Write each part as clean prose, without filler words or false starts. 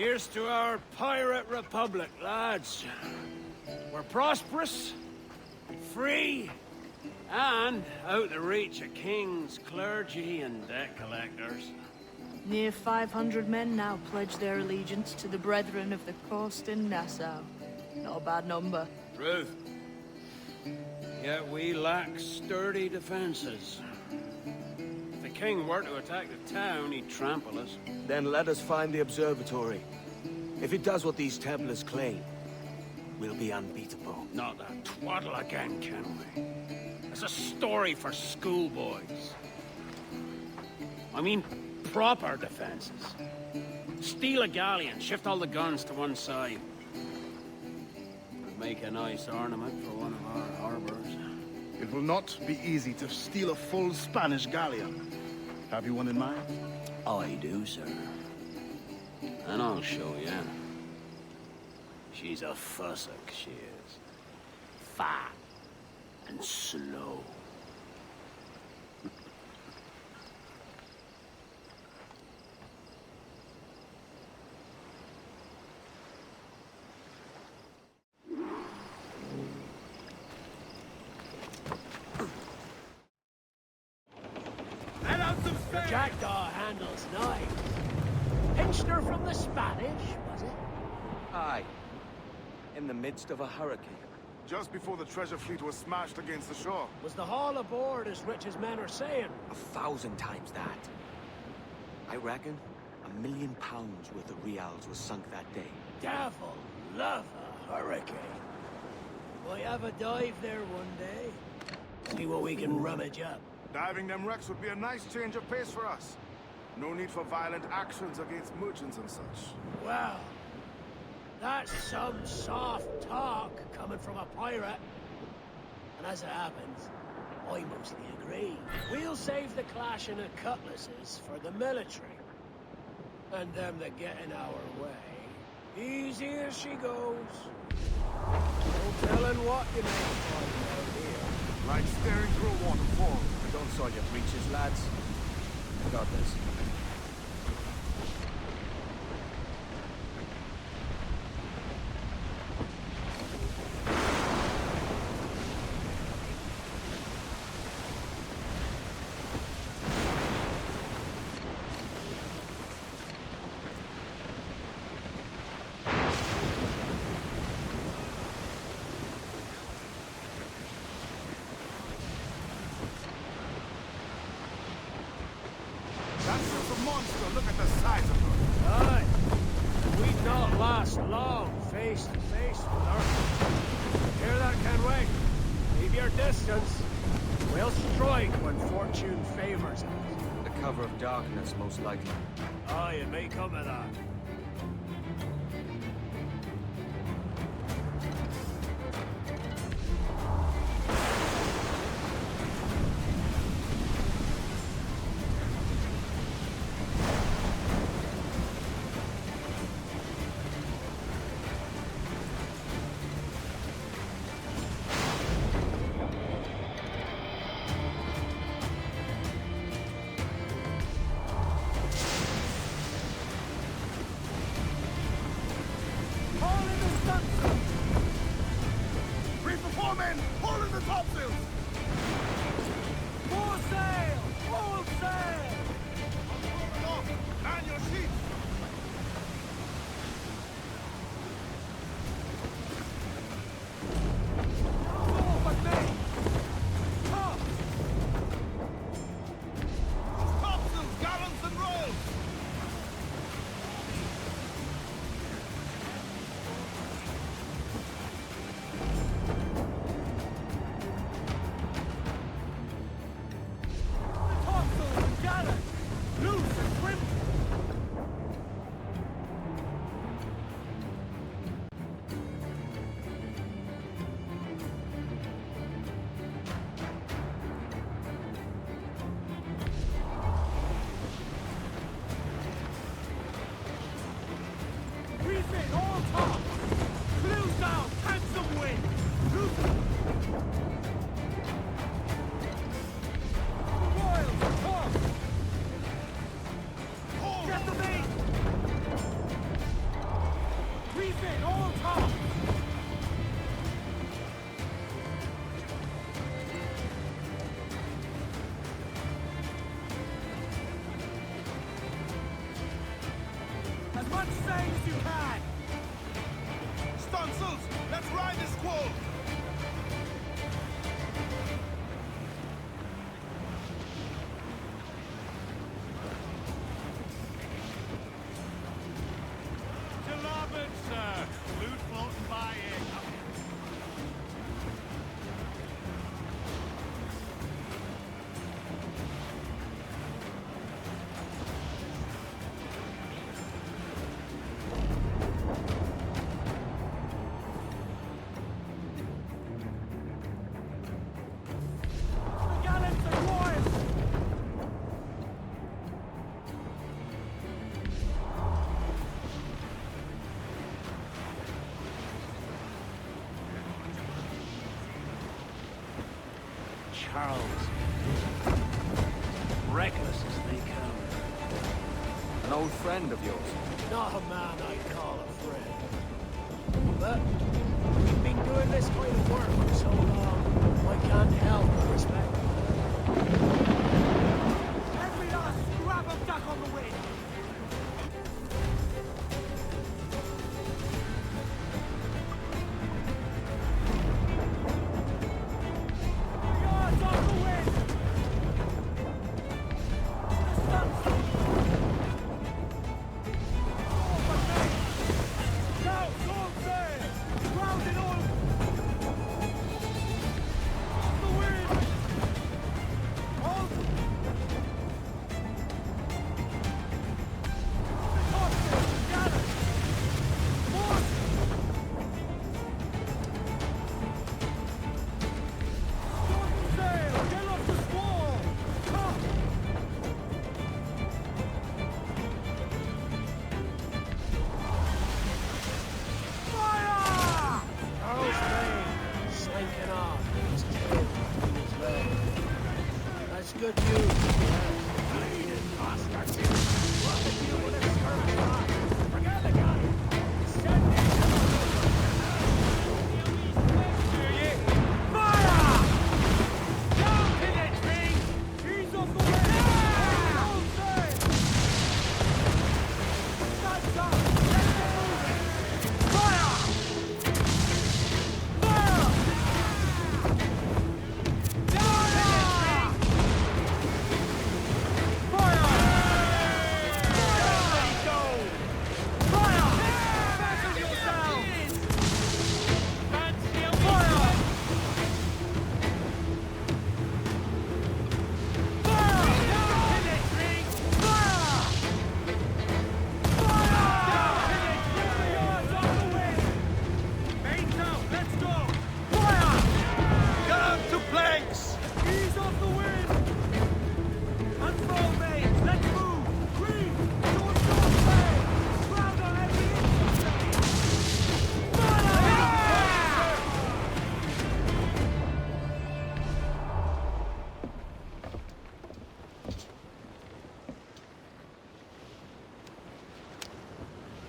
Here's to our pirate republic, lads. We're prosperous, free, and out the reach of kings, clergy, and debt collectors. Near 500 men now pledge their allegiance to the Brethren of the Coast in Nassau. Not a bad number. Truth. Yet we lack sturdy defenses. If the king were to attack the town, he'd trample us. Then let us find the observatory. If it does what these Templars claim, we'll be unbeatable. Not that twaddle again, Kenway. It's a story for schoolboys. I mean, proper defenses. Steal a galleon, shift all the guns to one side. Make a nice ornament for one of our harbors. It will not be easy to steal a full Spanish galleon. Have you one in mind? I do, sir. And I'll show you. She's a fussock, she is. Fat and slow. The jackdaw handles knife. Pinched her from the Spanish, was it? Aye. In the midst of a hurricane. Just before the treasure fleet was smashed against the shore. Was the haul aboard as rich as men are saying? 1,000 times that. I reckon £1 million worth of reals was sunk that day. Devil love a hurricane. Might have a dive there one day. See what we can rummage up. Diving them wrecks would be a nice change of pace for us. No need for violent actions against merchants and such. Well, that's some soft talk coming from a pirate. And as it happens, I mostly agree. We'll save the clashing of cutlasses for the military. And them that get in our way. Easy as she goes. No telling what you may find out here. Like staring through a waterfall. Don't soil your breeches, lads. I got this. Look at the size of her. Aye. We'd not last long face to face with her. Hear that, Kenway? Keep your distance. We'll strike when fortune favors us. The cover of darkness, most likely. Aye, it may come to that. much sail as you can! Stunsails, let's ride this squall! To larboard, sir. Loot floating by it. The gallants are wild! Charles. Reckless as they come. An old friend of yours. Not a man I'd call a friend. But we've been doing this kind of work for so long, I can't help but respect him. Every last scrap of duck on the wind! Yards off the wind! The sun's good news.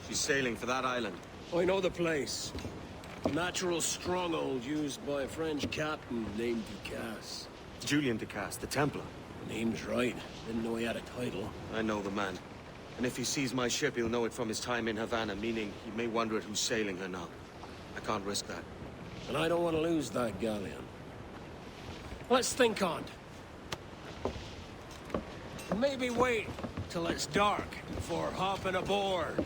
She's sailing for that island. I know the place. A natural stronghold used by a French captain named Ducasse. Julian Ducasse, the Templar. Name's right. Didn't know he had a title. I know the man. And if he sees my ship, he'll know it from his time in Havana, meaning he may wonder at who's sailing her now. I can't risk that. And I don't want to lose that galleon. Let's think on it. Maybe wait till it's dark before hopping aboard.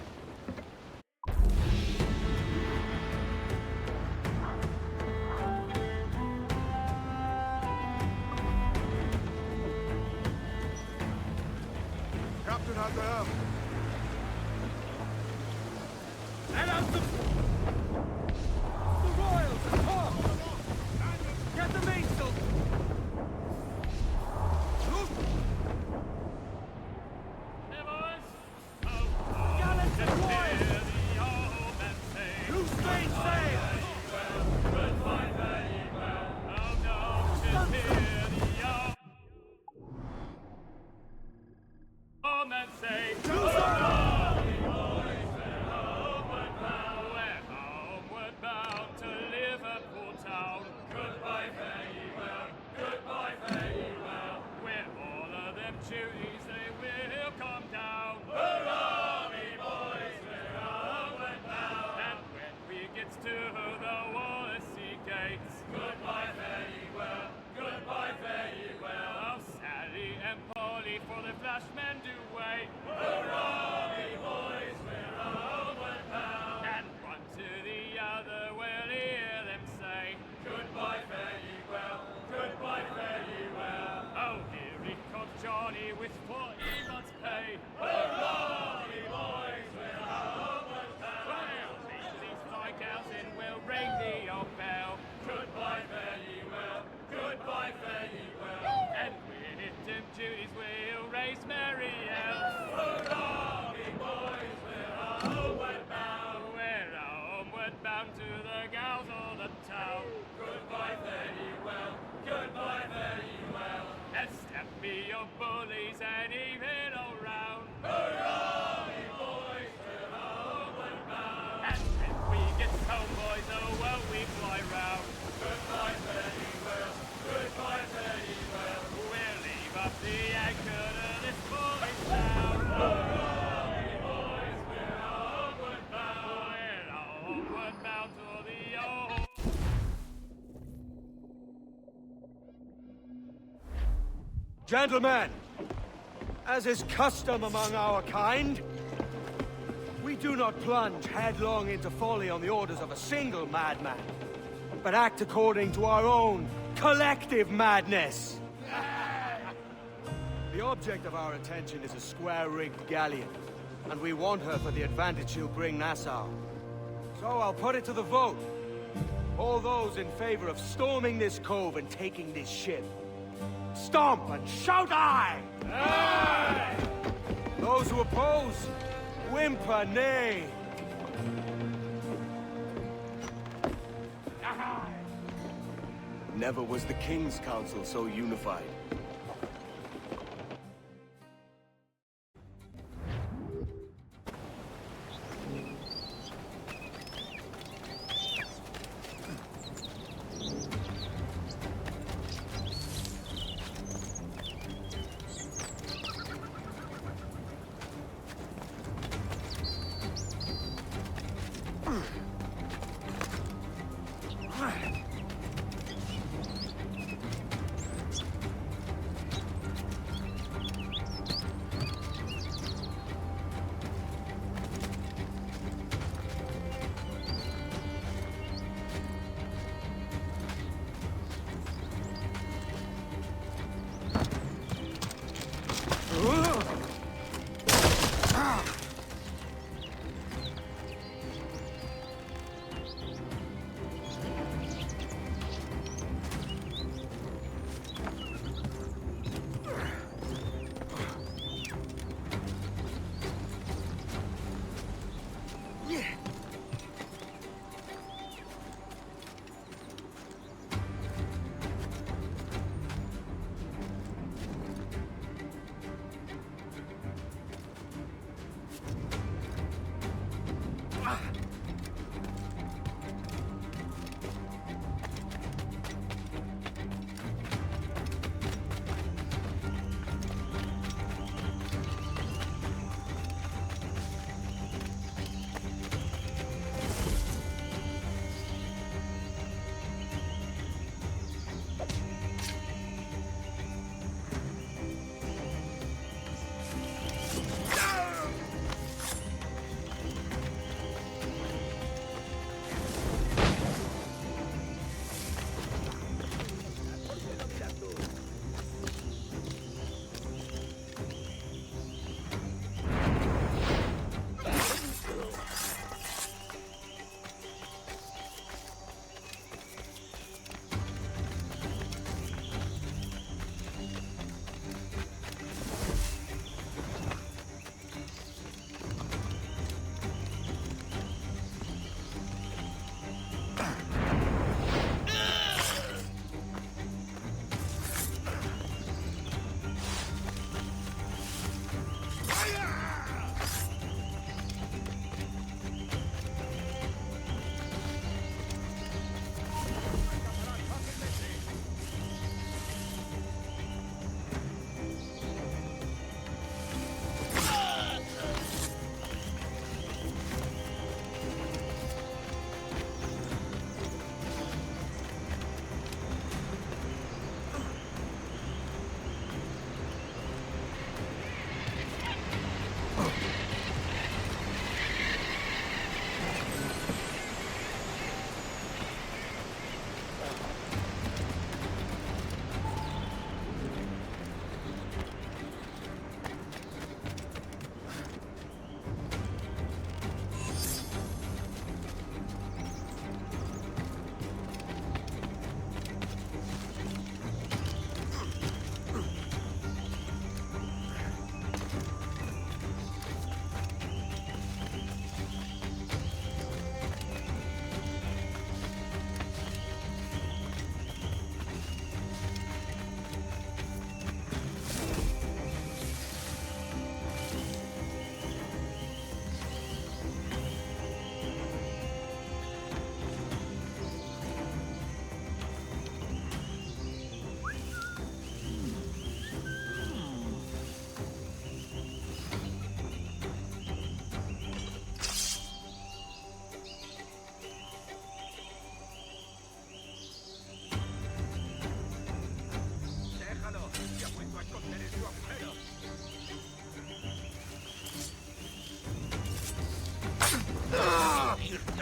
Captain at the helm. Head out the royals at top! Get the mainsail! Gallants and wide! Loose main sail! Duties, they will come down. Hurrah, me boys! gets to the Wallasey gates. Goodbye, fare ye well, goodbye, fare ye well. Oh, Sally and Polly, for the flashmen do wait. Hurrah, me boys, we're homeward bound. And one to the other will hear them say, goodbye, fare ye well, goodbye, fare ye well. Oh, here he comes Johnny with 40 months' pay. Hurrah, me boys, we're homeward bound. Well, these fly cows in will ring the old bell. Goodbye, fare ye well, goodbye, fare ye well. And with him duties we'll raise merry yells. Hurrah, me boys, we're homeward bound. We're homeward bound to the gals of the town. Goodbye, fare ye well, goodbye, fare ye well. And step me your bullies and even all round. Hurrah, me boys, we're homeward bound. And when we get home, boys, oh well we fly round. Goodbye, fare ye well, goodbye, fare ye well. We'll leave up the anchor to this boy's town. Hurrah, me boys, we're homeward bound. We're homeward bound to the old. Gentlemen, as is custom among our kind, we do not plunge headlong into folly on the orders of a single madman, but act according to our own collective madness. The object of our attention is a square-rigged galleon, and we want her for the advantage she'll bring Nassau. So I'll put it to the vote. All those in favor of storming this cove and taking this ship, stomp and shout aye! Aye! Those who oppose, whimper nay. Never was the King's Council so unified.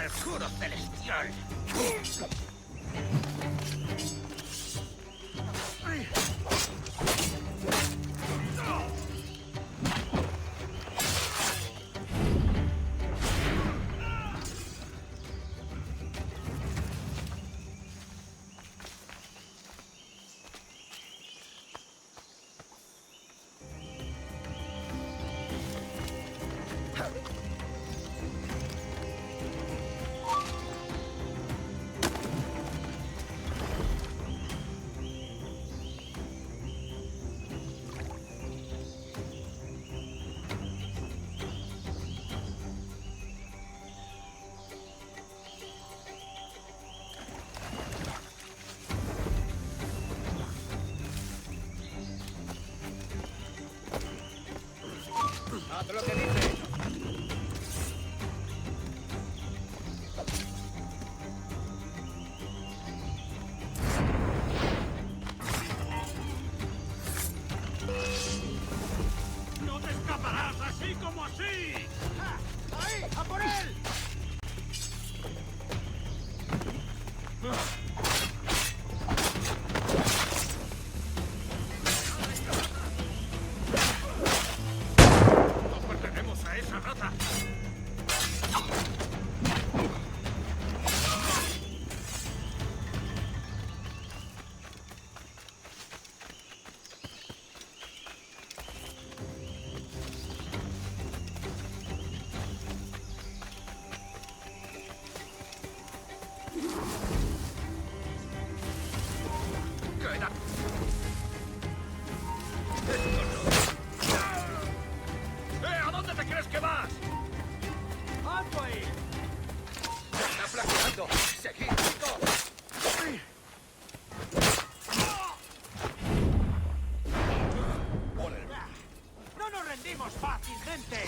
perjuro celestial. Haz lo que dice. ¡No te escaparás así como así! ¡Ahí! ¡A por él! ¡No pertenecemos a esa raza! ¡Queda! ¿A dónde te crees que vas? ¡Alto ahí! ¡Está flaqueando! ¡Seguid, chicos! ¡No nos rendimos fácilmente!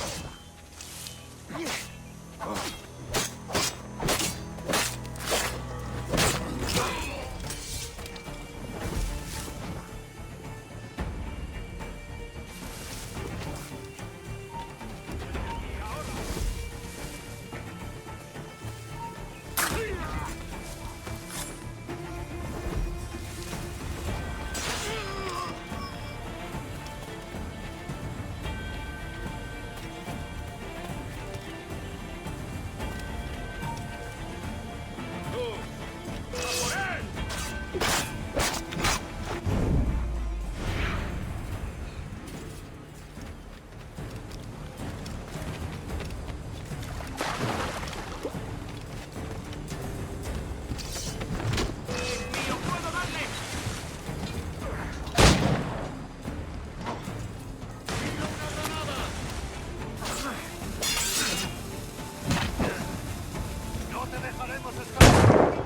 ¡No te dejaremos escapar!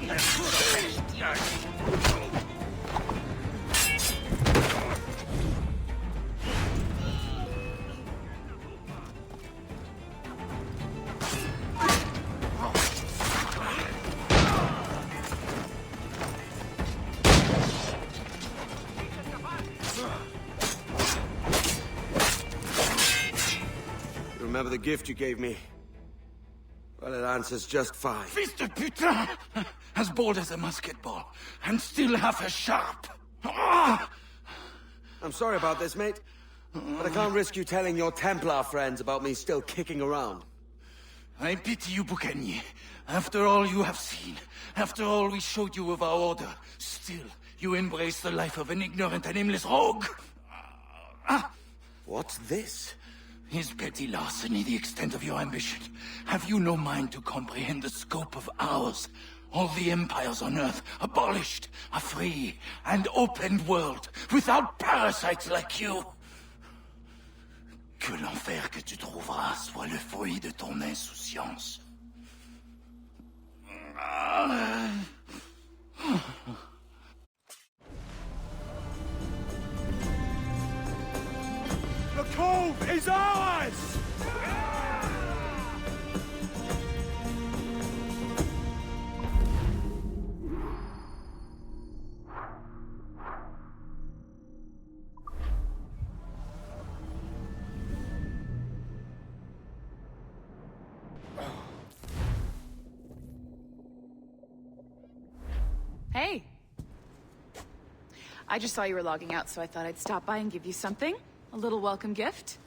¡Perjuro celestial! Remember the gift you gave me? Well, it answers just fine. Fist of putain! As bold as a musket ball, and still half as sharp. Ah! I'm sorry about this, mate. But I can't risk you telling your Templar friends about me still kicking around. I pity you, Boucanier. After all you have seen, after all we showed you of our order, still you embrace the life of an ignorant and aimless rogue. What's this? Is petty larceny the extent of your ambition? Have you no mind to comprehend the scope of ours? All the empires on Earth abolished, a free and open world, without parasites like you. Que l'enfer que tu trouveras soit le fruit de ton insouciance. The cove is ours! Hey. I just saw you were logging out, so I thought I'd stop by and give you something. A little welcome gift.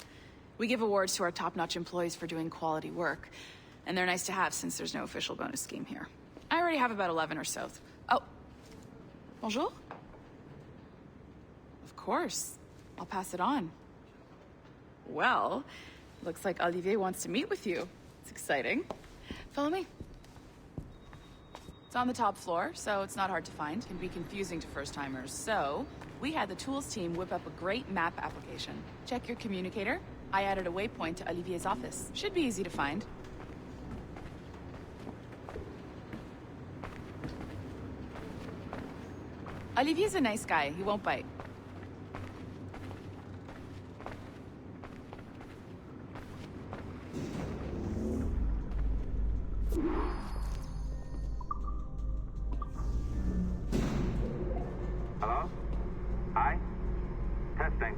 We give awards to our top-notch employees for doing quality work, and they're nice to have since there's no official bonus scheme here. I already have about 11 or so. Oh. Bonjour? Of course. I'll pass it on. Well, looks like Olivier wants to meet with you. It's exciting. Follow me. It's on the top floor, so it's not hard to find. It can be confusing to first-timers, so we had the tools team whip up a great map application. Check your communicator. I added a waypoint to Olivier's office. Should be easy to find. Olivier's a nice guy. He won't bite. Hello? Hi?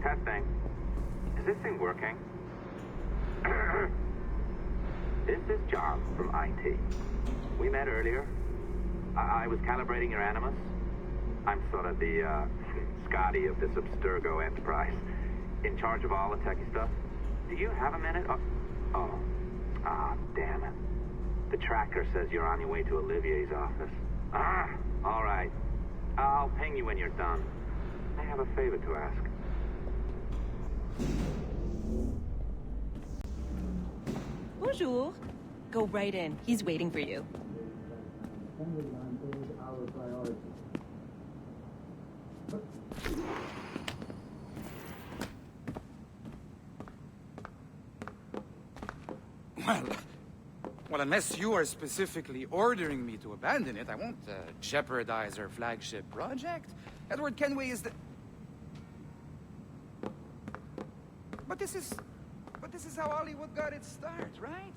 Testing. Is this thing working? This is John from IT. We met earlier. I was calibrating your Animus. I'm sort of the, Scotty of this Abstergo Enterprise. In charge of all the techie stuff. Do you have a minute? Damn it. The tracker says you're on your way to Olivier's office. All right. I'll ping you when you're done. I have a favor to ask. Bonjour. Go right in. He's waiting for you. Well, unless you are specifically ordering me to abandon it, I won't jeopardize our flagship project. Edward Kenway is the... But this is how Hollywood got its start, right?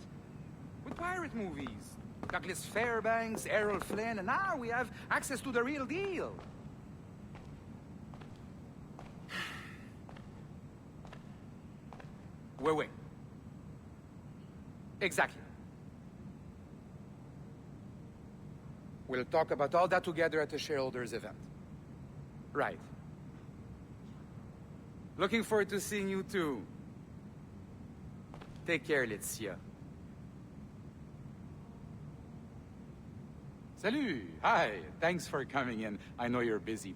With pirate movies. Douglas Fairbanks, Errol Flynn, and now we have access to the real deal. Wait. Exactly. We'll talk about all that together at the shareholders event. Right. Looking forward to seeing you too. Take care, Laetitia. Salut! Hi! Thanks for coming in. I know you're busy.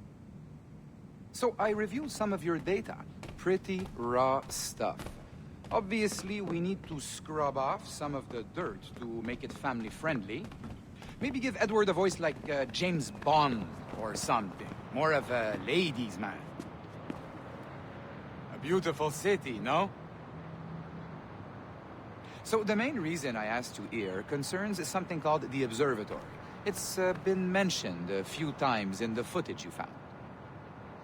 So I reviewed some of your data. Pretty raw stuff. Obviously, we need to scrub off some of the dirt to make it family-friendly. Maybe give Edward a voice like James Bond or something. More of a ladies' man. A beautiful city, no? So the main reason I asked you here concerns something called the Observatory. It's been mentioned a few times in the footage you found.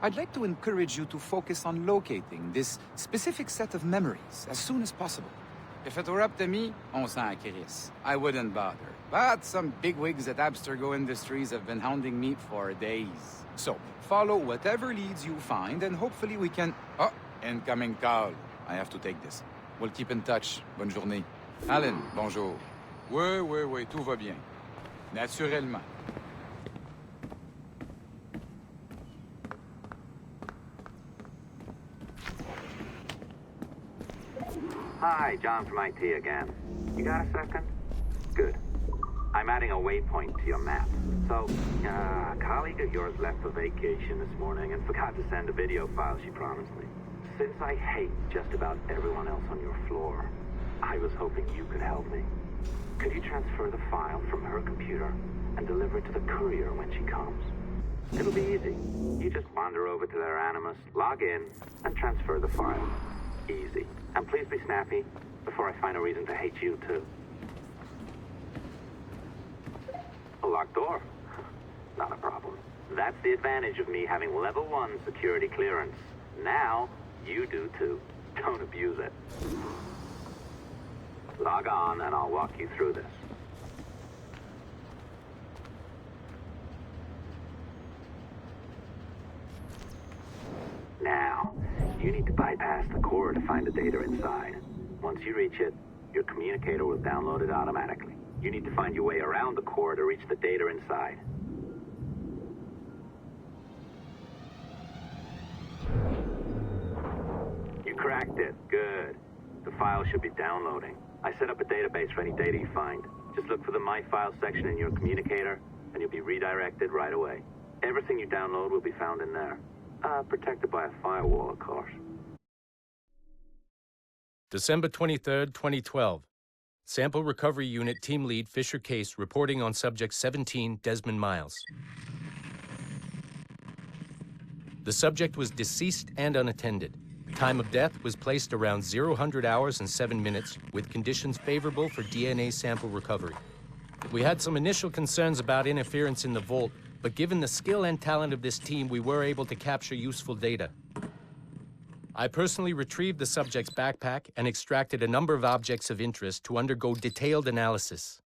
I'd like to encourage you to focus on locating this specific set of memories as soon as possible. If it were up to me, on s'en crisse. I wouldn't bother. But some bigwigs at Abstergo Industries have been hounding me for days. So, follow whatever leads you find, and hopefully we can... Oh, incoming call. I have to take this. We'll keep in touch. Bonne journée. Alan, bonjour. Oui, tout va bien. Naturellement. Hi, John from IT again. You got a second? Good. I'm adding a waypoint to your map. So, a colleague of yours left for vacation this morning and forgot to send a video file she promised me. Since I hate just about everyone else on your floor, I was hoping you could help me. Could you transfer the file from her computer and deliver it to the courier when she comes? It'll be easy. You just wander over to their Animus, log in, and transfer the file. Easy. And please be snappy before I find a reason to hate you, too. A locked door? Not a problem. That's the advantage of me having level 1 security clearance. Now, you do too. Don't abuse it. Log on and I'll walk you through this. Now, you need to bypass the core to find the data inside. Once you reach it, your communicator will download it automatically. You need to find your way around the core to reach the data inside. You cracked it. Good. The file should be downloading. I set up a database for any data you find. Just look for the My Files section in your communicator, and you'll be redirected right away. Everything you download will be found in there. Protected by a firewall, of course. December 23rd, 2012. Sample Recovery Unit Team Lead Fisher Case reporting on Subject 17, Desmond Miles. The subject was deceased and unattended. Time of death was placed around 0000 hours and 7 minutes, with conditions favorable for DNA sample recovery. We had some initial concerns about interference in the vault, but given the skill and talent of this team, we were able to capture useful data. I personally retrieved the subject's backpack and extracted a number of objects of interest to undergo detailed analysis.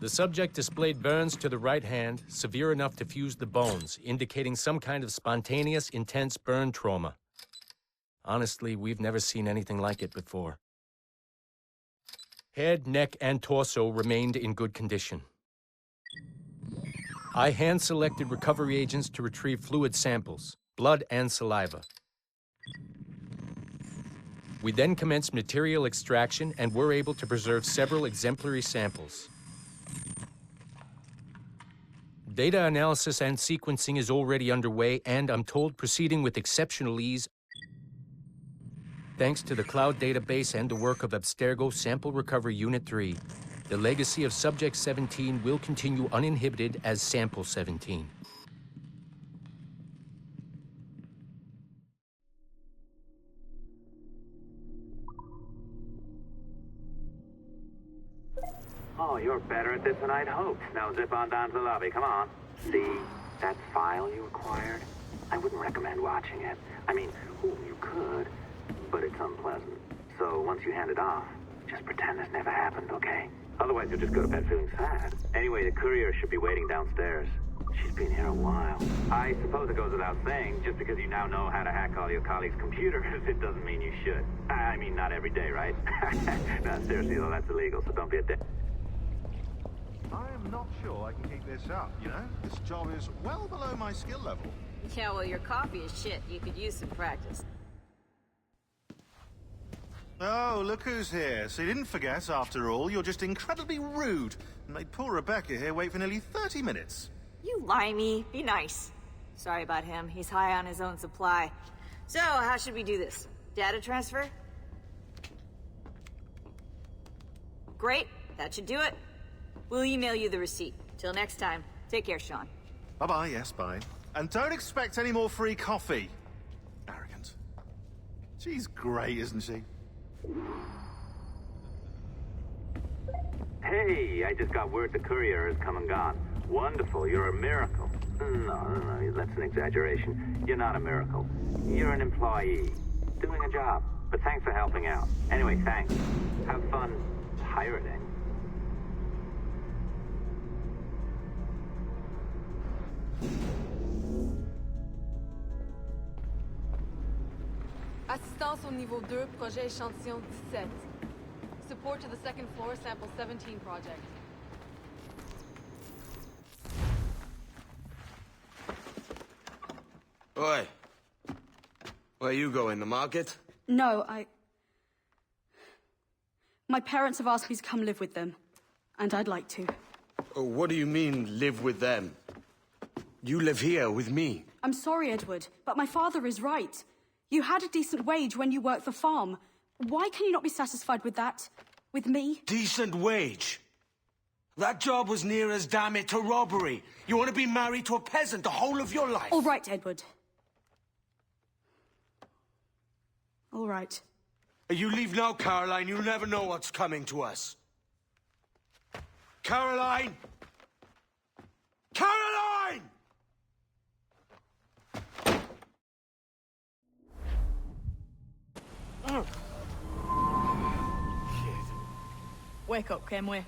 The subject displayed burns to the right hand, severe enough to fuse the bones, indicating some kind of spontaneous, intense burn trauma. Honestly, we've never seen anything like it before. Head, neck, and torso remained in good condition. I hand-selected recovery agents to retrieve fluid samples, blood and saliva. We then commenced material extraction and were able to preserve several exemplary samples. Data analysis and sequencing is already underway, and I'm told proceeding with exceptional ease thanks to the cloud database and the work of Abstergo Sample Recovery Unit 3. The legacy of Subject 17 will continue uninhibited as Sample 17. Oh, you're better at this than I'd hoped. Now zip on down to the lobby. Come on. See that file you acquired? I wouldn't recommend watching it. I mean, you could, but it's unpleasant. So once you hand it off, just pretend this never happened, okay? Otherwise, you'll just go to bed feeling sad. Anyway, the courier should be waiting downstairs. She's been here a while. I suppose it goes without saying, just because you now know how to hack all your colleagues' computers, it doesn't mean you should. I mean, not every day, right? No, seriously, though, that's illegal, so don't be a dick. I am not sure I can keep this up, you know? This job is well below my skill level. Yeah, well, your copy is shit. You could use some practice. Oh, look who's here. So you didn't forget, after all, you're just incredibly rude and made poor Rebecca here wait for nearly 30 minutes. You limey. Be nice. Sorry about him. He's high on his own supply. So, how should we do this? Data transfer? Great. That should do it. We'll email you the receipt. Till next time. Take care, Sean. Bye-bye, yes, bye. And don't expect any more free coffee. Arrogant. She's great, isn't she? Hey, I just got word the courier has come and gone. Wonderful, you're a miracle. No, that's an exaggeration. You're not a miracle. You're an employee, doing a job. But thanks for helping out. Anyway, thanks. Have fun pirating. Assistance au niveau 2, projet échantillon 17. Support to the second floor, sample 17 project. Oi. Where you going, the market? No, My parents have asked me to come live with them, and I'd like to. Oh, what do you mean, live with them? You live here with me. I'm sorry, Edward, but my father is right. You had a decent wage when you worked the farm. Why can you not be satisfied with that? With me? Decent wage? That job was near as damn it to robbery. You want to be married to a peasant the whole of your life? All right, Edward. All right. You leave now, Caroline. You'll never know what's coming to us. Caroline! Caroline! Wake up, Kenway.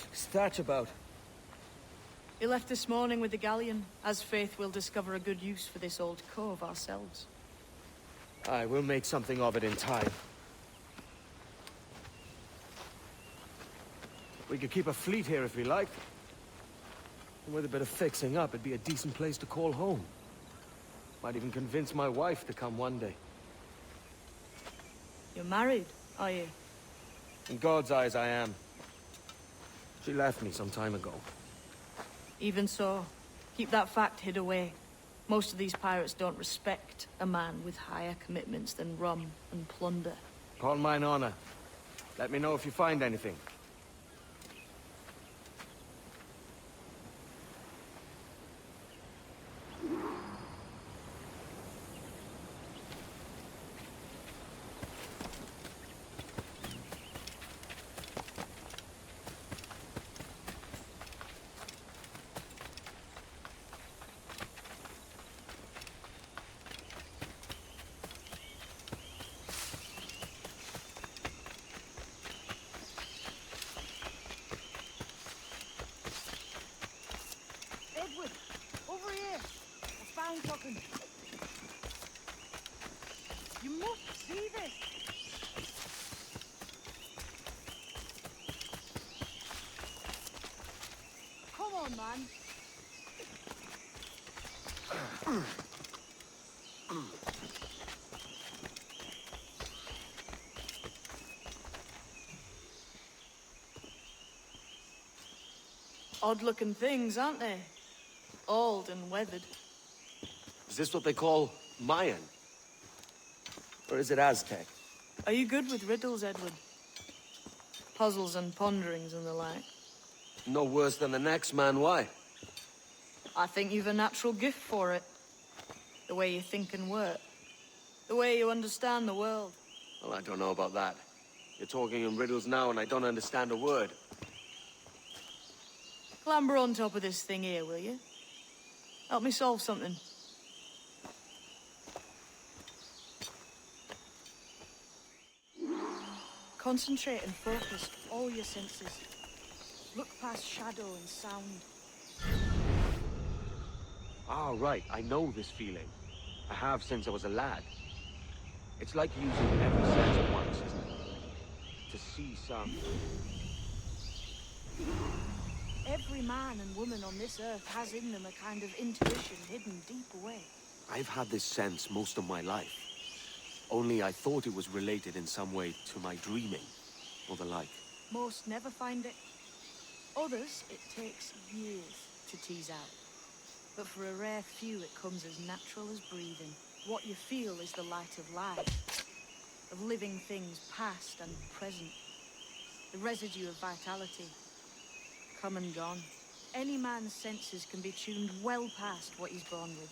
What's that about? He left this morning with the galleon. As faith, we'll discover a good use for this old cove ourselves. Aye, we'll make something of it in time. We could keep a fleet here if we liked. And with a bit of fixing up, it'd be a decent place to call home. Might even convince my wife to come one day. You're married, are you? In God's eyes, I am. She left me some time ago. Even so, keep that fact hid away. Most of these pirates don't respect a man with higher commitments than rum and plunder. Call mine honor. Let me know if you find anything. Edward, over here. I found something. You must see this. Come on, man. Odd-looking things, aren't they? Old and weathered. Is this what they call Mayan? Or is it Aztec? Are you good with riddles, Edward? Puzzles and ponderings and the like? No worse than the next man, why? I think you've a natural gift for it. The way you think and work. The way you understand the world. Well, I don't know about that. You're talking in riddles now and I don't understand a word. Clamber on top of this thing here, will you? Help me solve something. Concentrate and focus all your senses. Look past shadow and sound. Ah, right. I know this feeling. I have since I was a lad. It's like using every sense at once, isn't it? To see some... Every man and woman on this earth has in them a kind of intuition hidden deep away. I've had this sense most of my life. Only I thought it was related in some way to my dreaming, or the like. Most never find it. Others, it takes years to tease out. But for a rare few, it comes as natural as breathing. What you feel is the light of life, of living things past and present. The residue of vitality, come and gone. Any man's senses can be tuned well past what he's born with,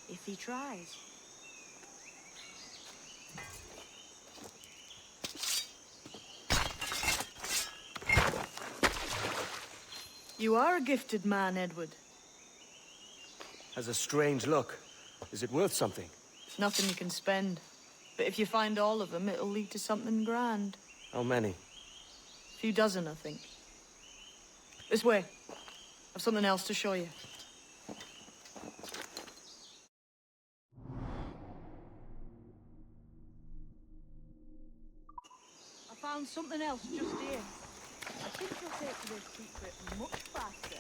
if he tries. You are a gifted man, Edward. Has a strange look. Is it worth something? Nothing you can spend. But if you find all of them, it'll lead to something grand. How many? A few dozen, I think. This way. I've something else to show you. I found something else just here. I think you'll take to this secret much faster.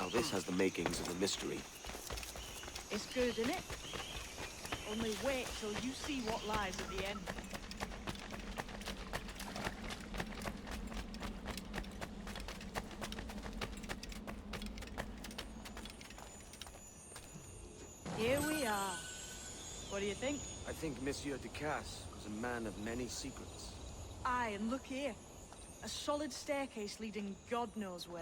Now this has the makings of a mystery. It's good, isn't it? Only wait till you see what lies at the end. Here we are. What do you think? I think Monsieur Ducasse was a man of many secrets. Aye, and look here. A solid staircase leading God knows where.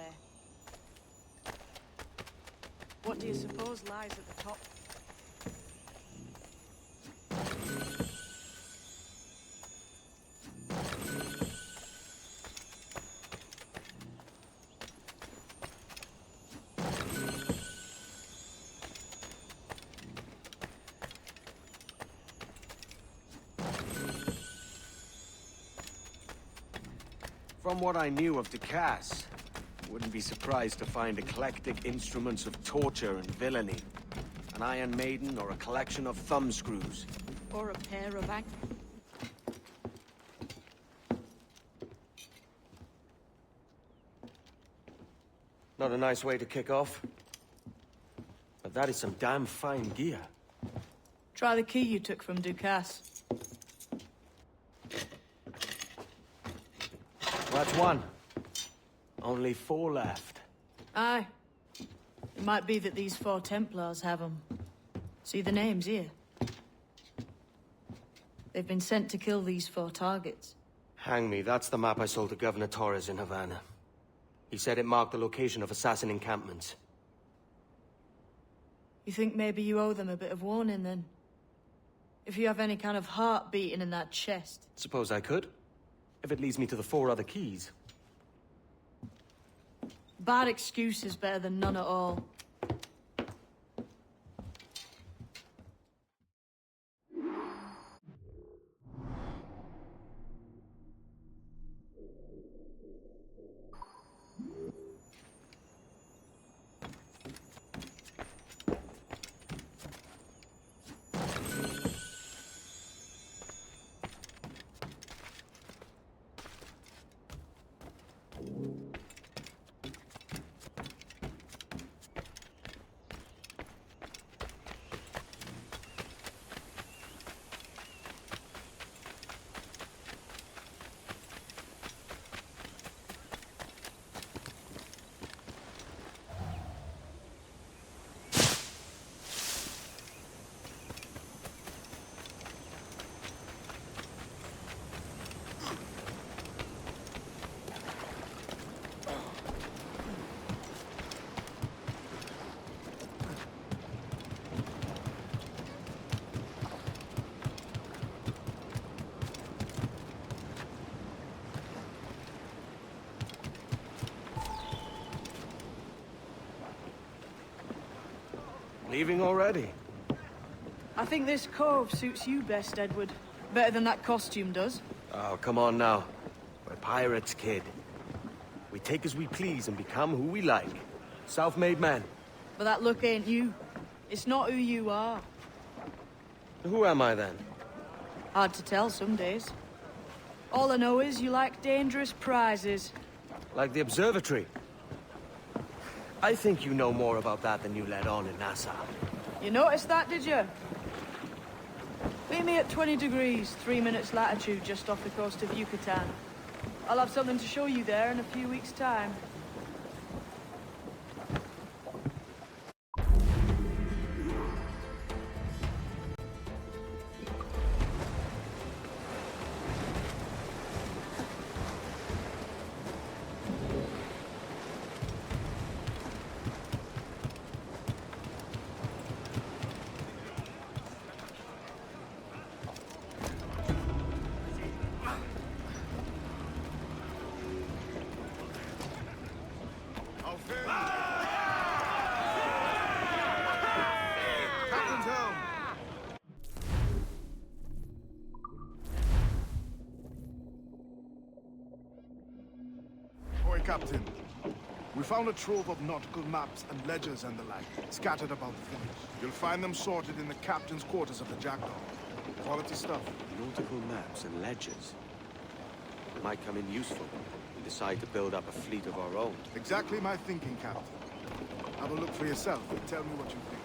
What do you suppose lies at the top? From what I knew of Ducasse, wouldn't be surprised to find eclectic instruments of torture and villainy. An Iron Maiden or a collection of thumbscrews. Or a pair of Not a nice way to kick off. But that is some damn fine gear. Try the key you took from Ducasse. That's one. Only 4 left. Aye. It might be that these 4 Templars have them. See the names here? They've been sent to kill these 4 targets. Hang me, that's the map I sold to Governor Torres in Havana. He said it marked the location of assassin encampments. You think maybe you owe them a bit of warning, then? If you have any kind of heart beating in that chest. Suppose I could. If it leads me to the 4 other keys. Bad excuse is better than none at all. Leaving already? I think this cove suits you best, Edward. Better than that costume does. Oh, come on now. We're pirates, kid. We take as we please and become who we like. Self-made men. But that look ain't you. It's not who you are. Who am I, then? Hard to tell some days. All I know is you like dangerous prizes. Like the observatory. I think you know more about that than you let on in Nassau. You noticed that, did you? Meet me at 20 degrees, 3 minutes latitude, just off the coast of Yucatan. I'll have something to show you there in a few weeks' time. Captain. We found a trove of nautical maps and ledgers and the like, scattered about the village. You'll find them sorted in the captain's quarters of the Jackdaw. Quality stuff. Nautical maps and ledgers. Might come in useful. We decide to build up a fleet of our own. Exactly my thinking, Captain. Have a look for yourself and tell me what you think.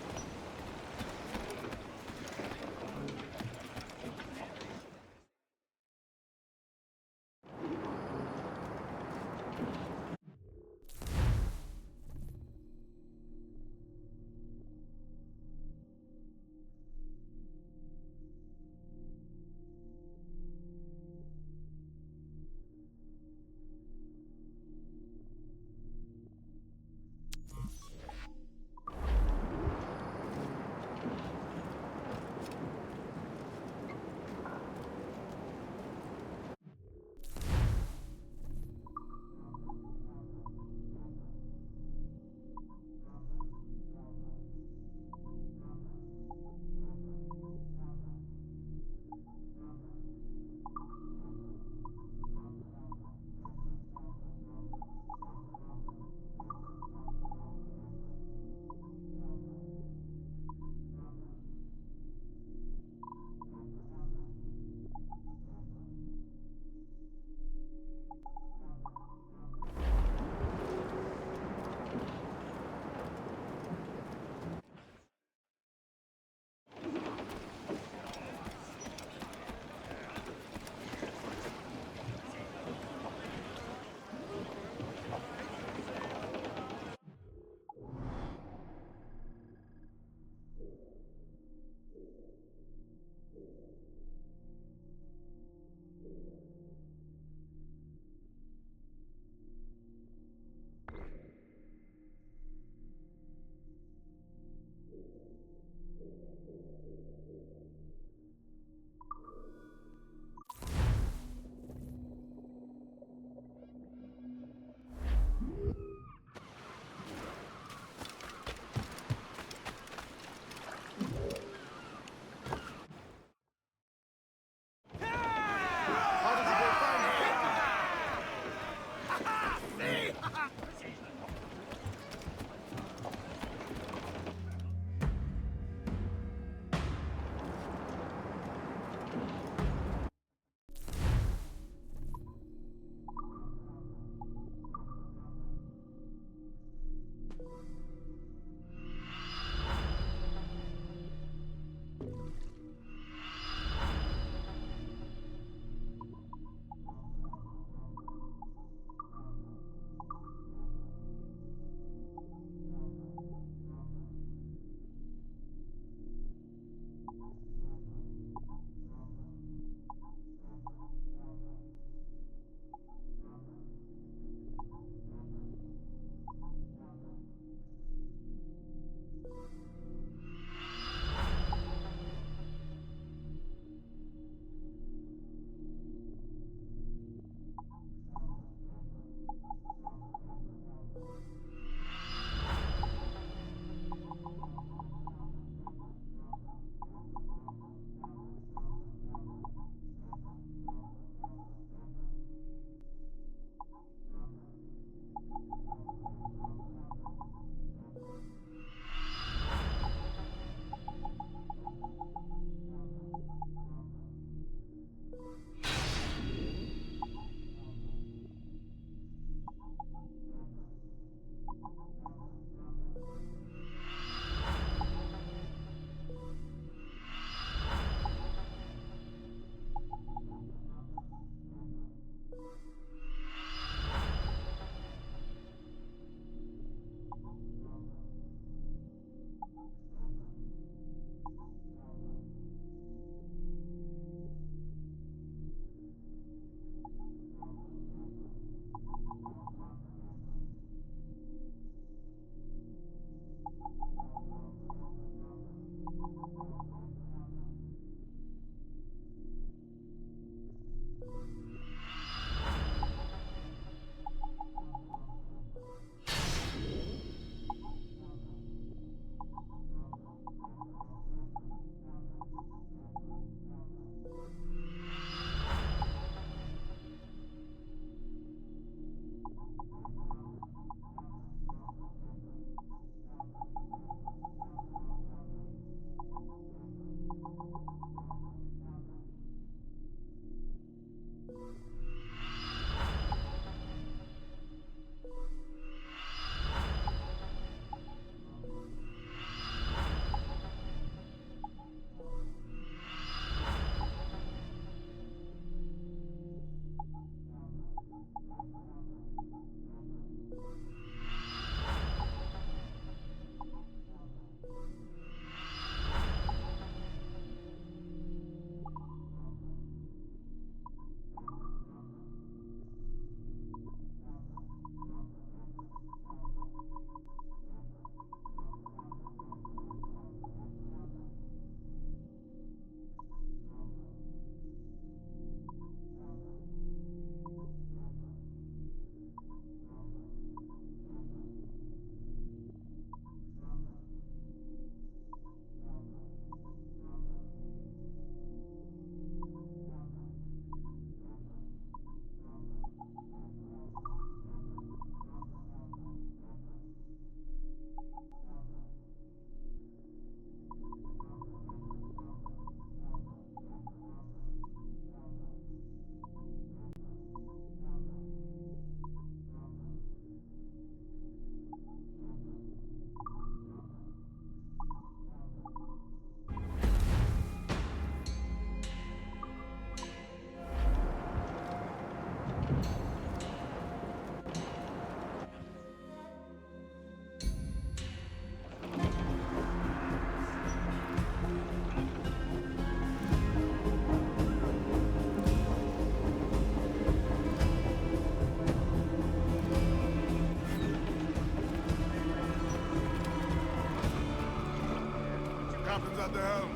at the helm.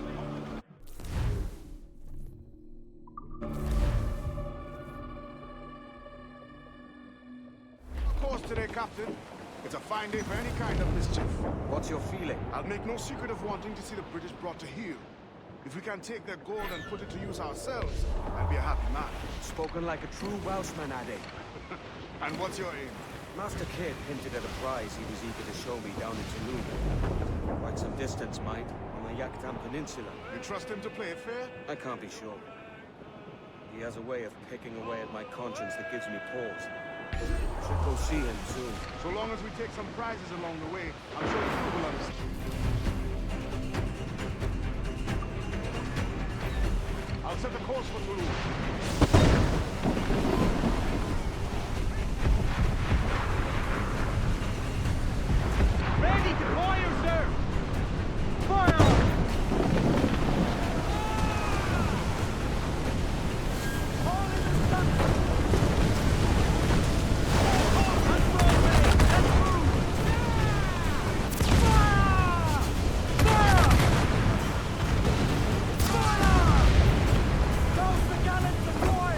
Of course today, Captain. It's a fine day for any kind of mischief. What's your feeling? I'll make no secret of wanting to see the British brought to heel. If we can take their gold and put it to use ourselves, I'll be a happy man. Spoken like a true Welshman, Addy. And what's your aim? Master Kidd hinted at a prize he was eager to show me down in Toulouse. Quite some distance, mind, on the Yaktan Peninsula. You trust him to play it fair? I can't be sure. He has a way of picking away at my conscience that gives me pause. I should go see him soon. So long as we take some prizes along the way, I'm sure you will understand. I'll set the course for Toulouse. Ready, deployers, sir! Fire! All in the sun! Let's roll, Let's move! Fire! Fire! Fire! Those the gallants of war!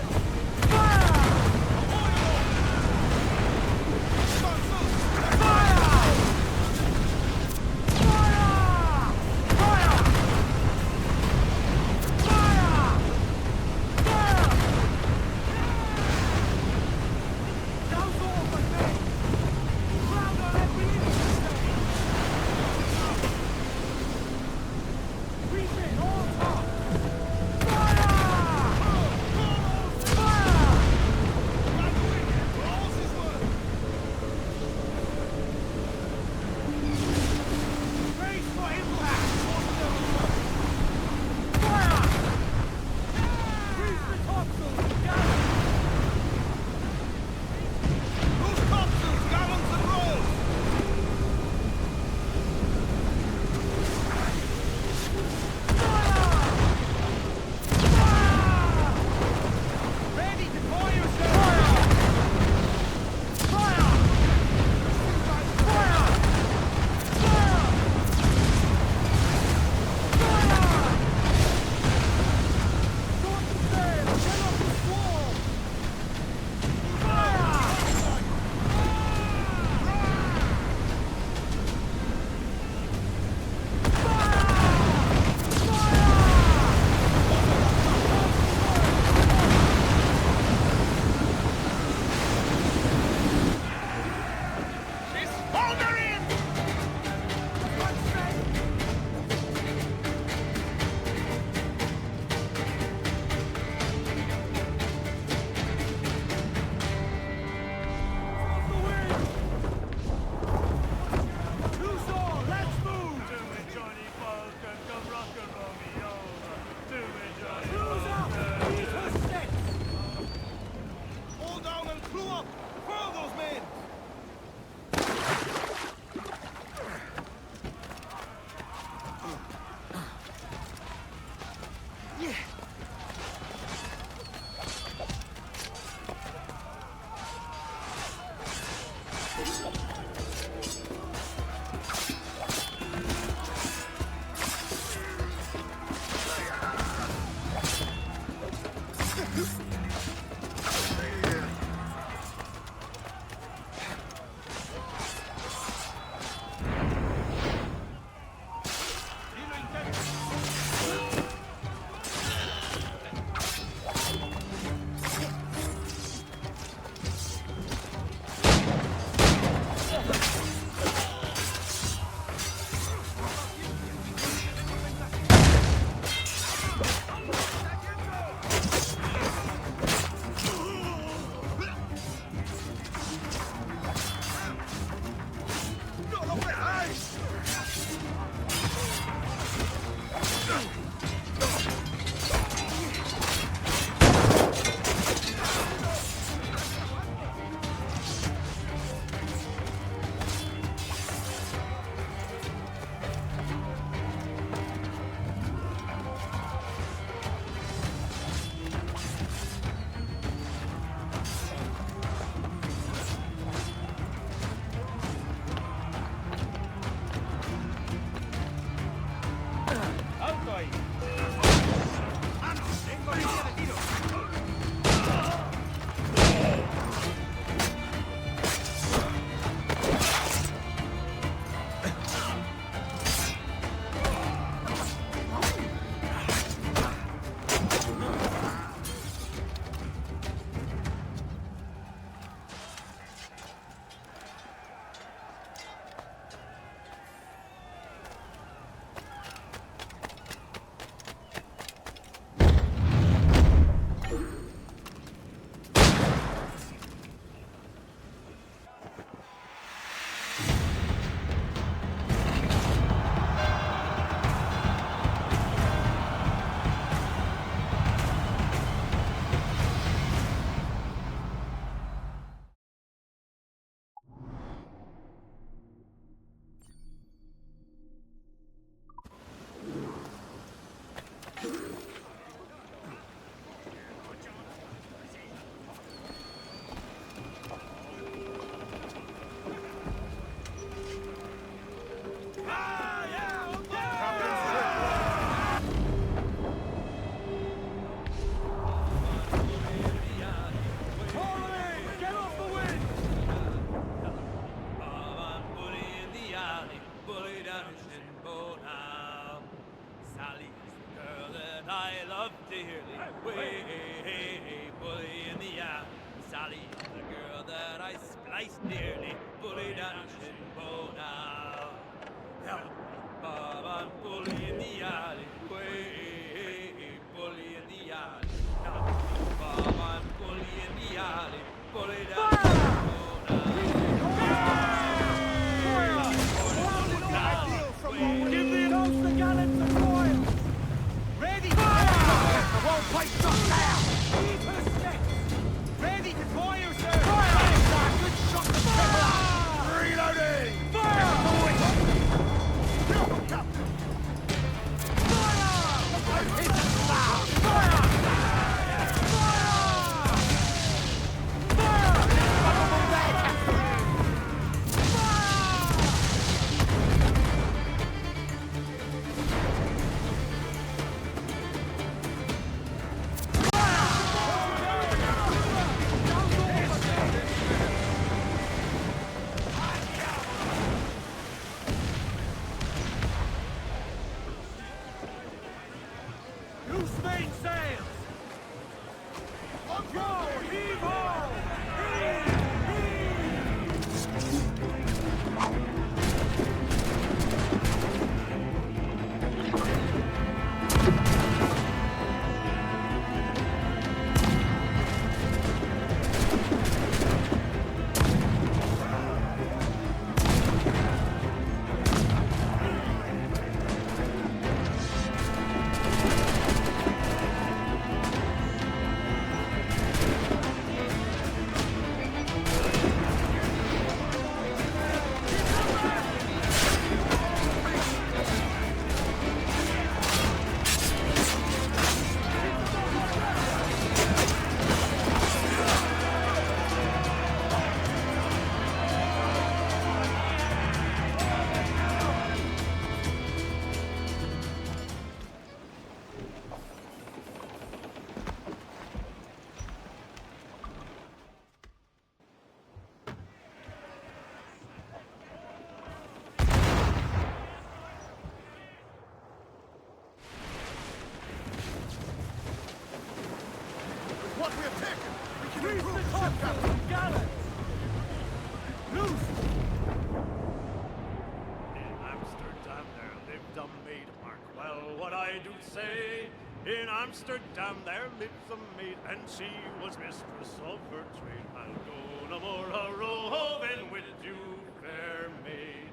Amsterdam there lives a maid, and she was mistress of her trade. I'll go no more a-roving with you, fair maid.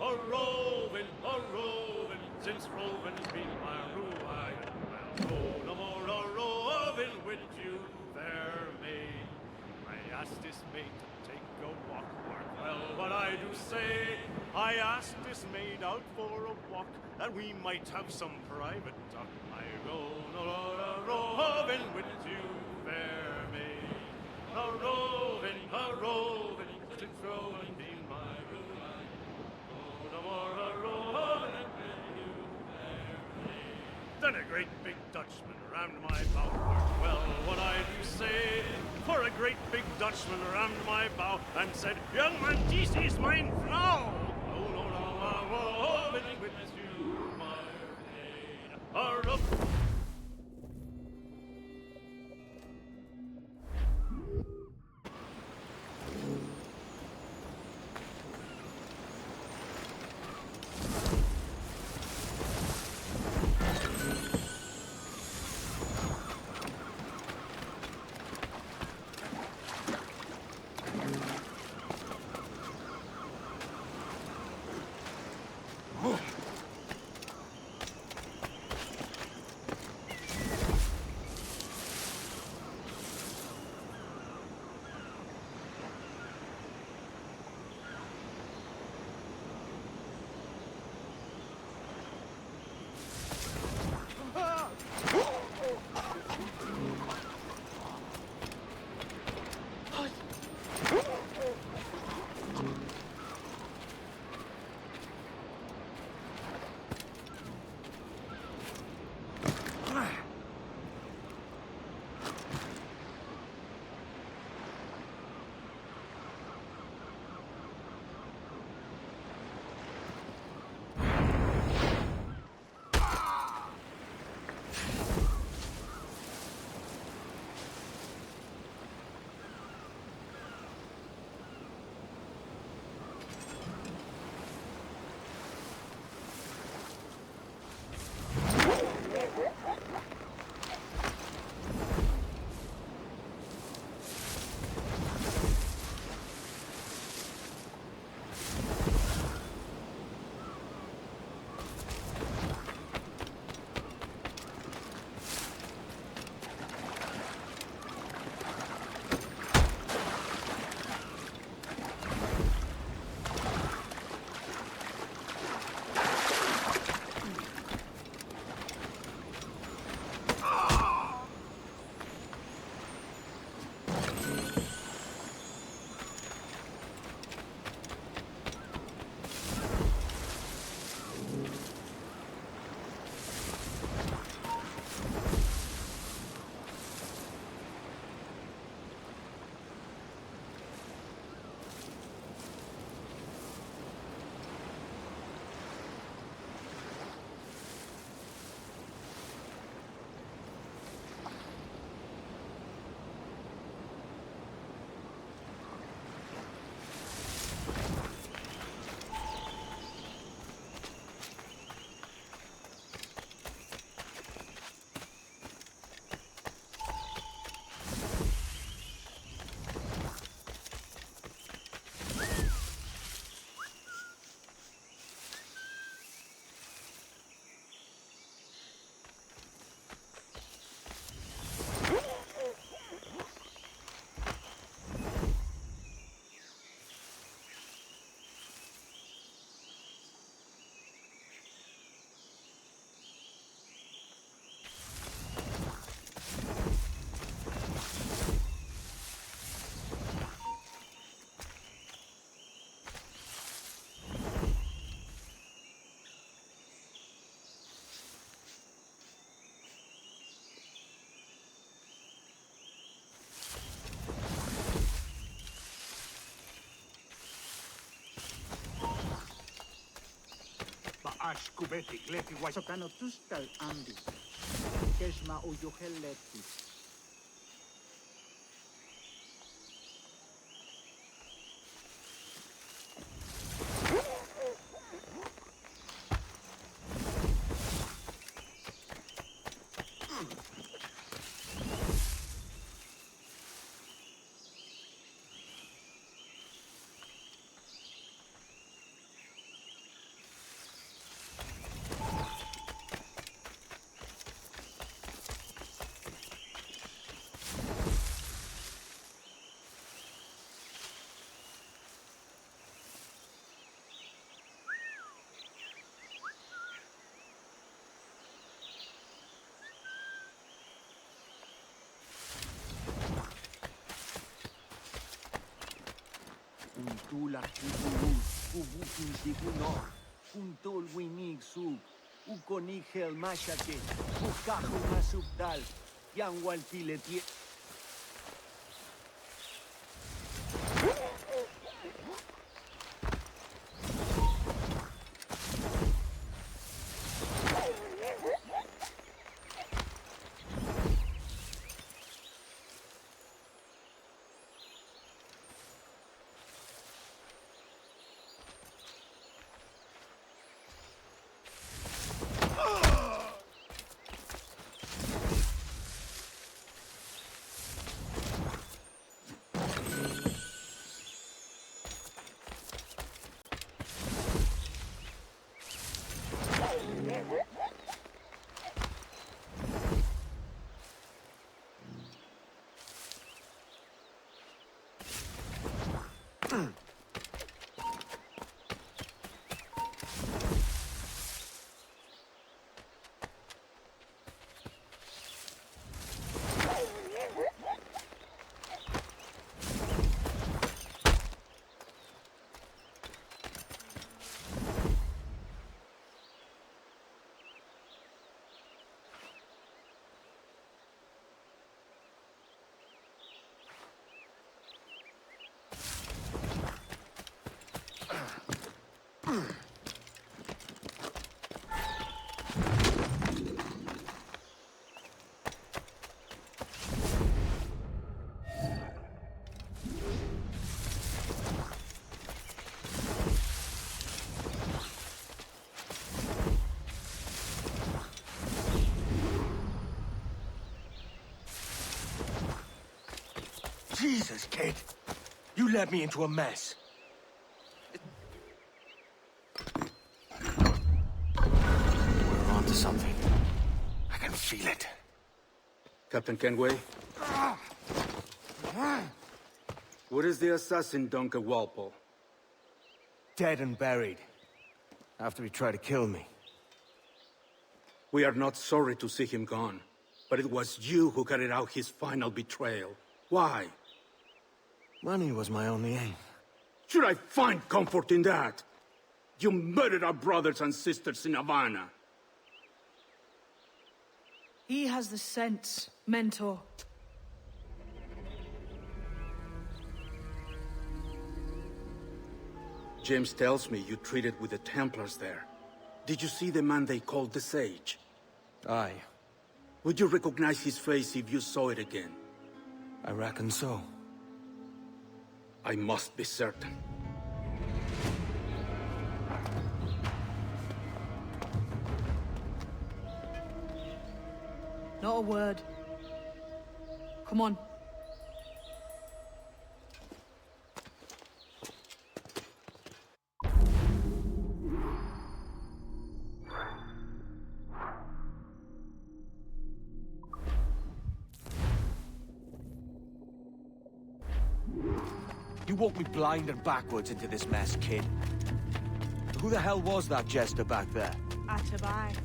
A-roving, since roving's been my ruin. I'll go no more a-roving with you, fair maid. I asked this maid to take a walk, mark well what I do say. I asked this maid out for a walk, that we might have some private talk. I go no more a-roving with you, fair maid. A-roving, since roving been my ruin. Go no more a-roving with you, fair maid. Then a great big Dutchman rammed my bow. Well, what I do say, for a great big Dutchman rammed my bow and said, "Young man, this is mine Frau." Oh, no, no, I will witness you, my maid. Up. Ashkubeti, Gleti, Waisokano Tuskal Ambi, Keshma Uyoheleti. Kuntula Kutulu, Kubukin Sikuno, Kuntol Winig Suk, Ukonigel mashake. Ukahu masubdal. Yangwan filetie. Jesus, kid. You led me into a mess. We're onto something. I can feel it. Captain Kenway? What is the assassin Duncan Walpole? Dead and buried. After he tried to kill me. We are not sorry to see him gone, but it was you who carried out his final betrayal. Why? Money was my only aim. Should I find comfort in that? You murdered our brothers and sisters in Havana. He has the sense, Mentor. James tells me you treated with the Templars there. Did you see the man they called the Sage? Aye. Would you recognize his face if you saw it again? I reckon so. I must be certain. Not a word. Come on. You walked me blind and backwards into this mess, kid. Who the hell was that jester back there? Atabai,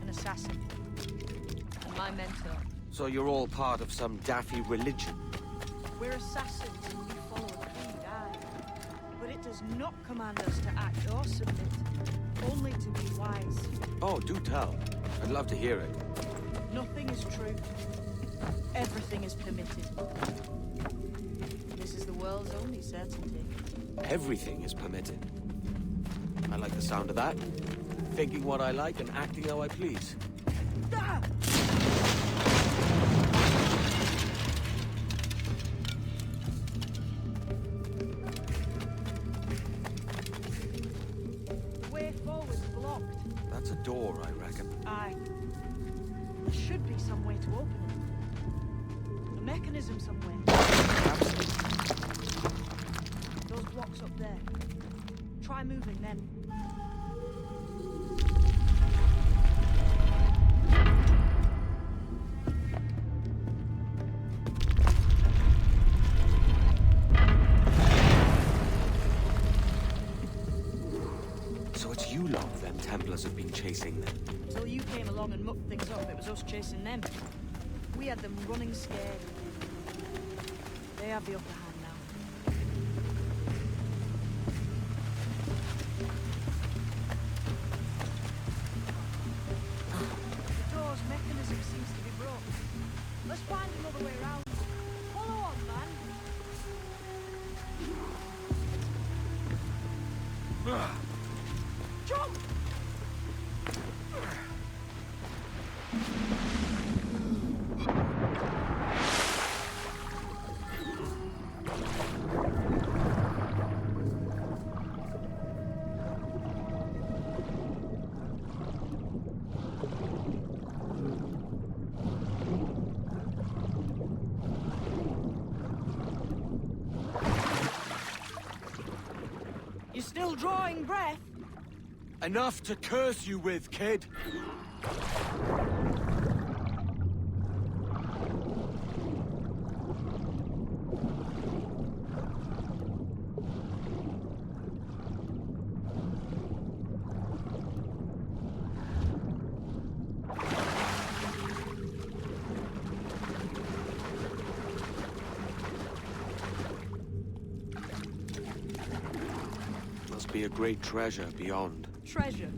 an assassin. And my mentor. So you're all part of some daffy religion? We're assassins and we follow a creed, aye. But it does not command us to act or submit, only to be wise. Oh, do tell. I'd love to hear it. Nothing is true. Everything is permitted. This is the world's only certainty. Everything is permitted. I like the sound of that. Thinking what I like and acting how I please. Ah! The way forward's blocked. That's a door, I reckon. Aye. There should be some way to open it. A mechanism somewhere. Those blocks up there. Try moving them. So it's you lot them Templars have been chasing then? Until you came along and mucked things up, it was us chasing them. We had them running scared. They have the upper hand now. Still drawing breath? Enough to curse you with, kid. Be a great treasure beyond. Treasure?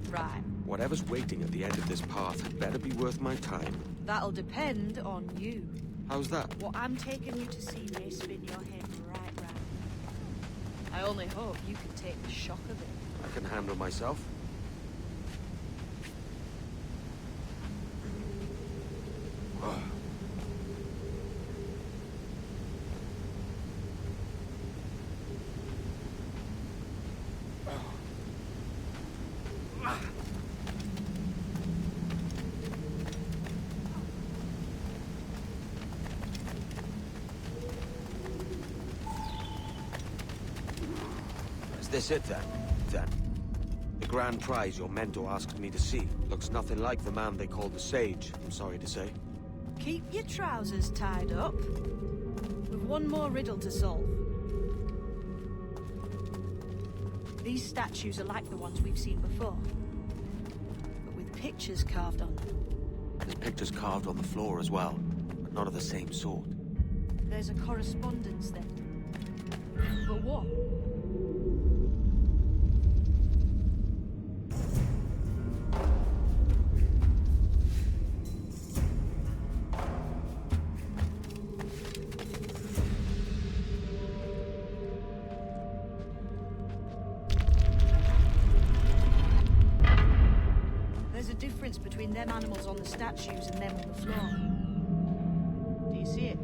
Right. Whatever's waiting at the end of this path had better be worth my time. That'll depend on you. How's that? What I'm taking you to see may spin your head right round. I only hope you can take the shock of it. I can handle myself. Is this it then? The grand prize your mentor asked me to see. Looks nothing like the man they called the Sage, I'm sorry to say. Keep your trousers tied up. We've one more riddle to solve. These statues are like the ones we've seen before, but with pictures carved on them. There's pictures carved on the floor as well, but not of the same sort. There's a correspondence then. But what? Between them animals on the statues and them on the floor. Do you see it?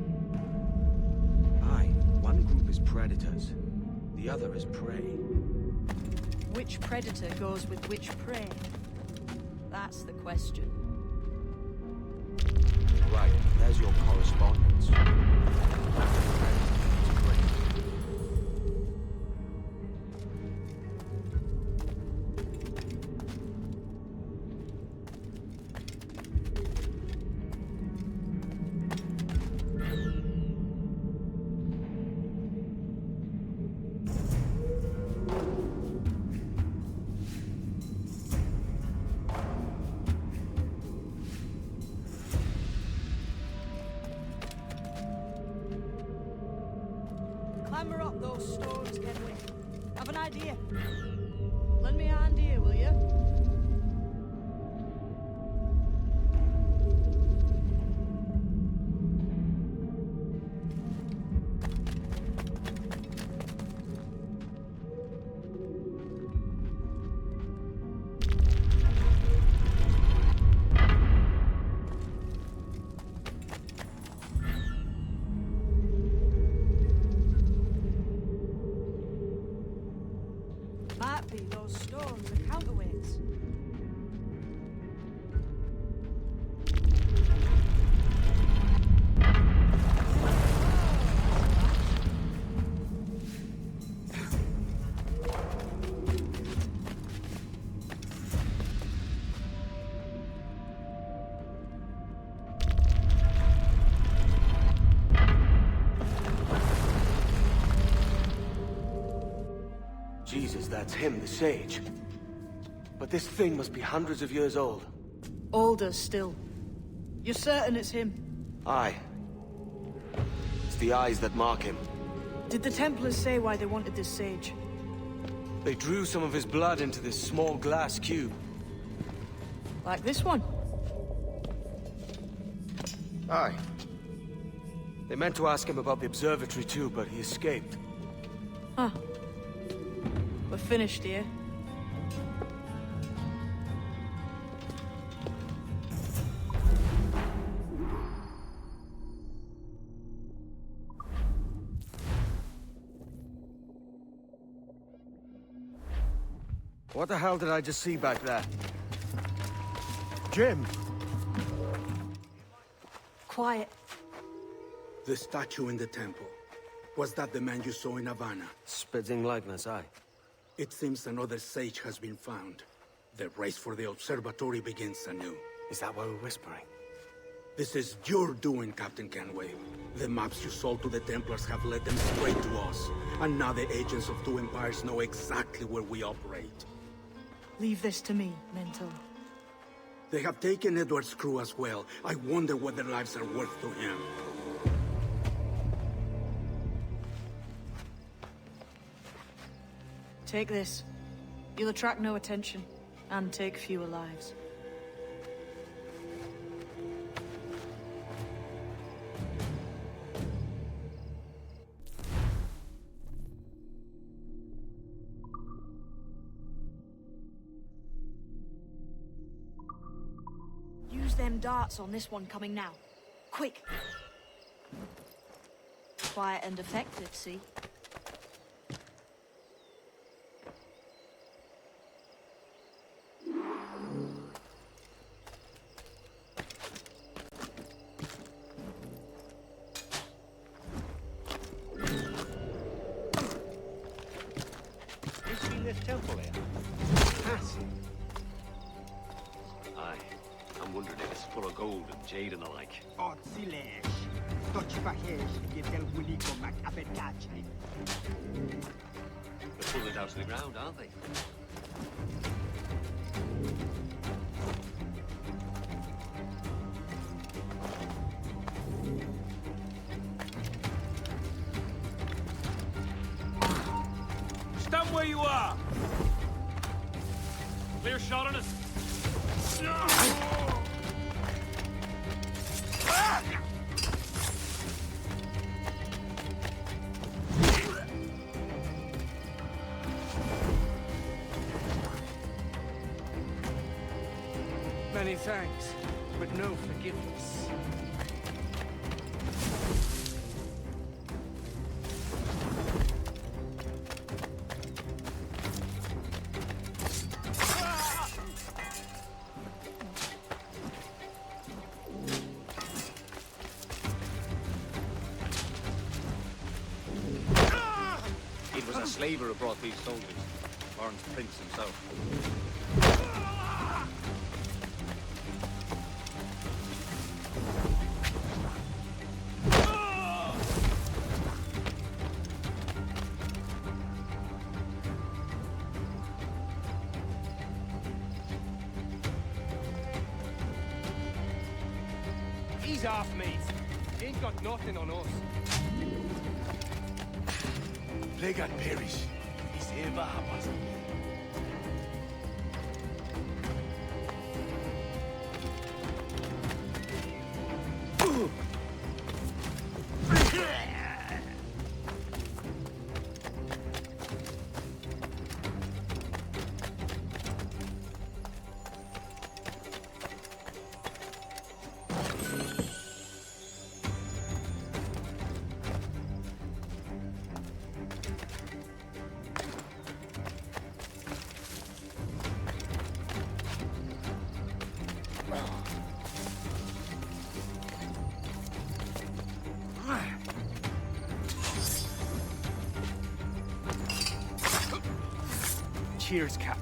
Aye, one group is predators, the other is prey. Which predator goes with which prey? That's the question. Right, there's your correspondence. Clamber up those stones, Kenway. Have an idea. Lend me a hand here, will you? Might be those stones are counterweights. Jesus, that's him, the Sage. But this thing must be hundreds of years old. Older still. You're certain it's him? Aye. It's the eyes that mark him. Did the Templars say why they wanted this sage? They drew some of his blood into this small glass cube. Like this one? Aye. They meant to ask him about the observatory too, but he escaped. Huh. We're finished here. What the hell did I just see back there? Jim! Quiet. The statue in the temple. Was that the man you saw in Havana? Spitting likeness, aye. It seems another sage has been found. The race for the observatory begins anew. Is that why we're whispering? This is your doing, Captain Kenway. The maps you sold to the Templars have led them straight to us. And now the agents of two empires know exactly where we operate. Leave this to me, Mentor. They have taken Edward's crew as well. I wonder what their lives are worth to him. Take this. You'll attract no attention, and take fewer lives. Use them darts on this one coming now. Quick! Quiet and effective, see? Temple here. Pass. Aye. I'm wondering if it's full of gold and jade and the like. Oh, silence. Touch package, you tell Willy go back up and catch him. They're pulling down to the ground, aren't they? Stand where you are! Clear shot on us. Many thanks, but no forgiveness. It was a slaver who brought these soldiers. Lawrence Prince himself. He's off, mate. He ain't got nothing on us. Plague and perish. Is ever happens. Cheers, Cap.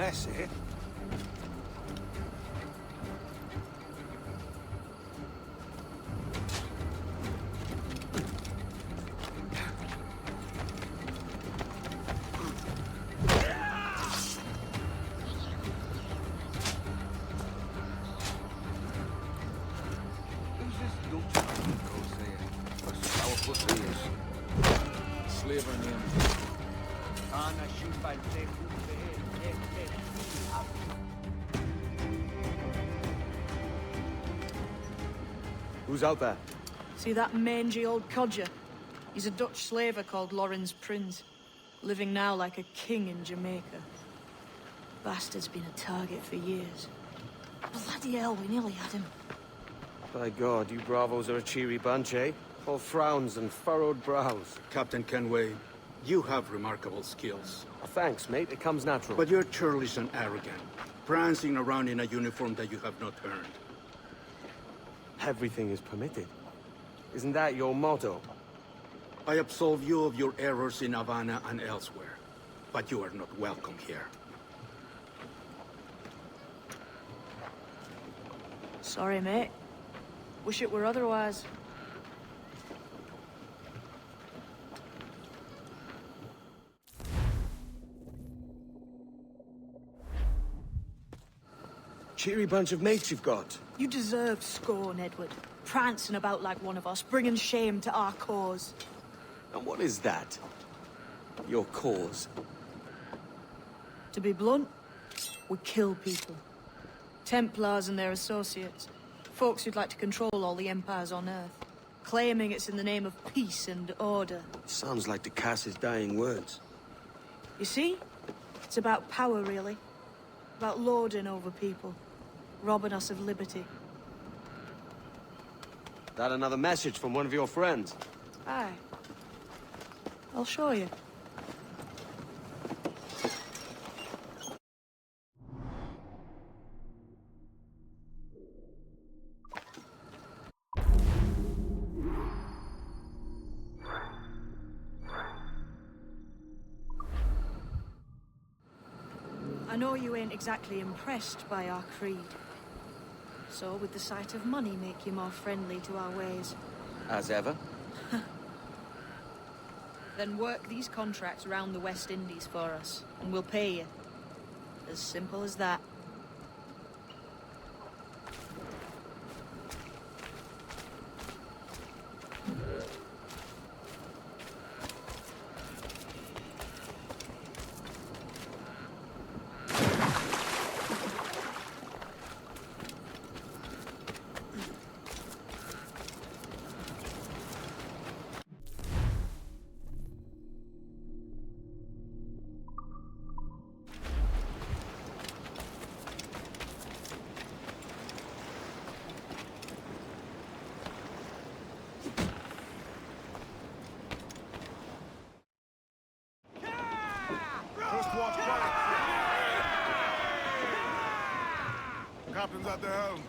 mess, eh? Slaver name. Who's out there? See that mangy old codger? He's a Dutch slaver called Lawrence Prince, living now like a king in Jamaica. Bastard's been a target for years. Bloody hell, we nearly had him. By God, you bravos are a cheery bunch, eh? All frowns and furrowed brows. Captain Kenway, you have remarkable skills. Thanks, mate. It comes natural. But you're churlish and arrogant, prancing around in a uniform that you have not earned. Everything is permitted. Isn't that your motto? I absolve you of your errors in Havana and elsewhere, but you are not welcome here. Sorry, mate. Wish it were otherwise. Cheery bunch of mates you've got. You deserve scorn, Edward. Prancing about like one of us, bringing shame to our cause. And what is that? Your cause? To be blunt, we kill people. Templars and their associates. Folks who'd like to control all the empires on Earth. Claiming it's in the name of peace and order. Sounds like to Cass's dying words. You see? It's about power, really. About lording over people. Robbing us of liberty. That another message from one of your friends? Aye. I'll show you. I know you ain't exactly impressed by our creed. So, would the sight of money make you more friendly to our ways? As ever. Then work these contracts around the West Indies for us, and we'll pay you. As simple as that. Captain's at the helm.